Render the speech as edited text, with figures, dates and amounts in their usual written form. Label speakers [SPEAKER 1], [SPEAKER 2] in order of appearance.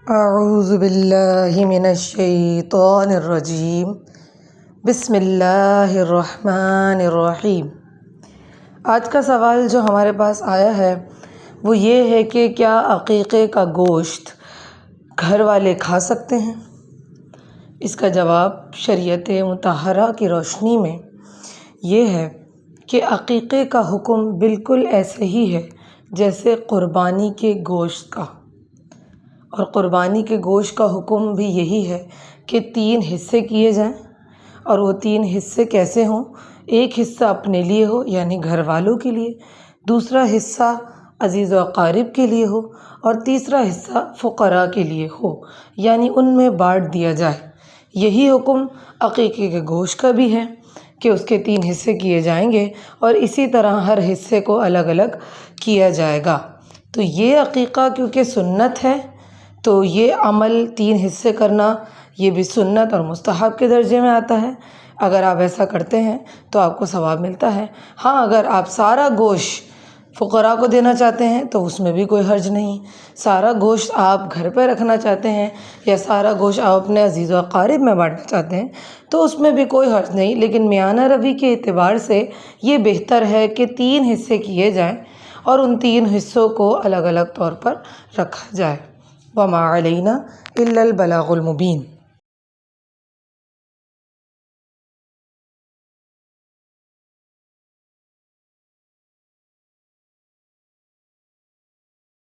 [SPEAKER 1] اعوذ باللہ من الشیطان الرجیم بسم اللہ الرحمن الرحیم۔ آج کا سوال جو ہمارے پاس آیا ہے وہ یہ ہے کہ کیا عقیقے کا گوشت گھر والے کھا سکتے ہیں؟ اس کا جواب شریعت مطہرہ کی روشنی میں یہ ہے کہ عقیقے کا حکم بالکل ایسے ہی ہے جیسے قربانی کے گوشت کا، اور قربانی کے گوشت کا حکم بھی یہی ہے کہ 3 حصے کیے جائیں، اور وہ 3 حصے کیسے ہوں؟ ایک حصہ اپنے لیے ہو یعنی گھر والوں کے لیے، دوسرا حصہ عزیز و اقارب کے لیے ہو، اور تیسرا حصہ فقراء کے لیے ہو، یعنی ان میں بانٹ دیا جائے۔ یہی حکم عقیقے کے گوشت کا بھی ہے کہ اس کے 3 حصے کیے جائیں گے، اور اسی طرح ہر حصے کو الگ الگ کیا جائے گا۔ تو یہ عقیقہ کیونکہ سنت ہے تو یہ عمل 3 حصے کرنا یہ بھی سنت اور مستحب کے درجے میں آتا ہے۔ اگر آپ ایسا کرتے ہیں تو آپ کو ثواب ملتا ہے۔ ہاں، اگر آپ سارا گوشت فقراء کو دینا چاہتے ہیں تو اس میں بھی کوئی حرج نہیں۔ سارا گوشت آپ گھر پہ رکھنا چاہتے ہیں یا سارا گوشت آپ اپنے عزیز و اقارب میں بانٹنا چاہتے ہیں تو اس میں بھی کوئی حرج نہیں، لیکن میانہ روی کے اعتبار سے یہ بہتر ہے کہ 3 حصے کیے جائیں اور ان 3 حصوں کو الگ الگ طور پر رکھا جائے۔ وما علینا الا البلاغ المبین۔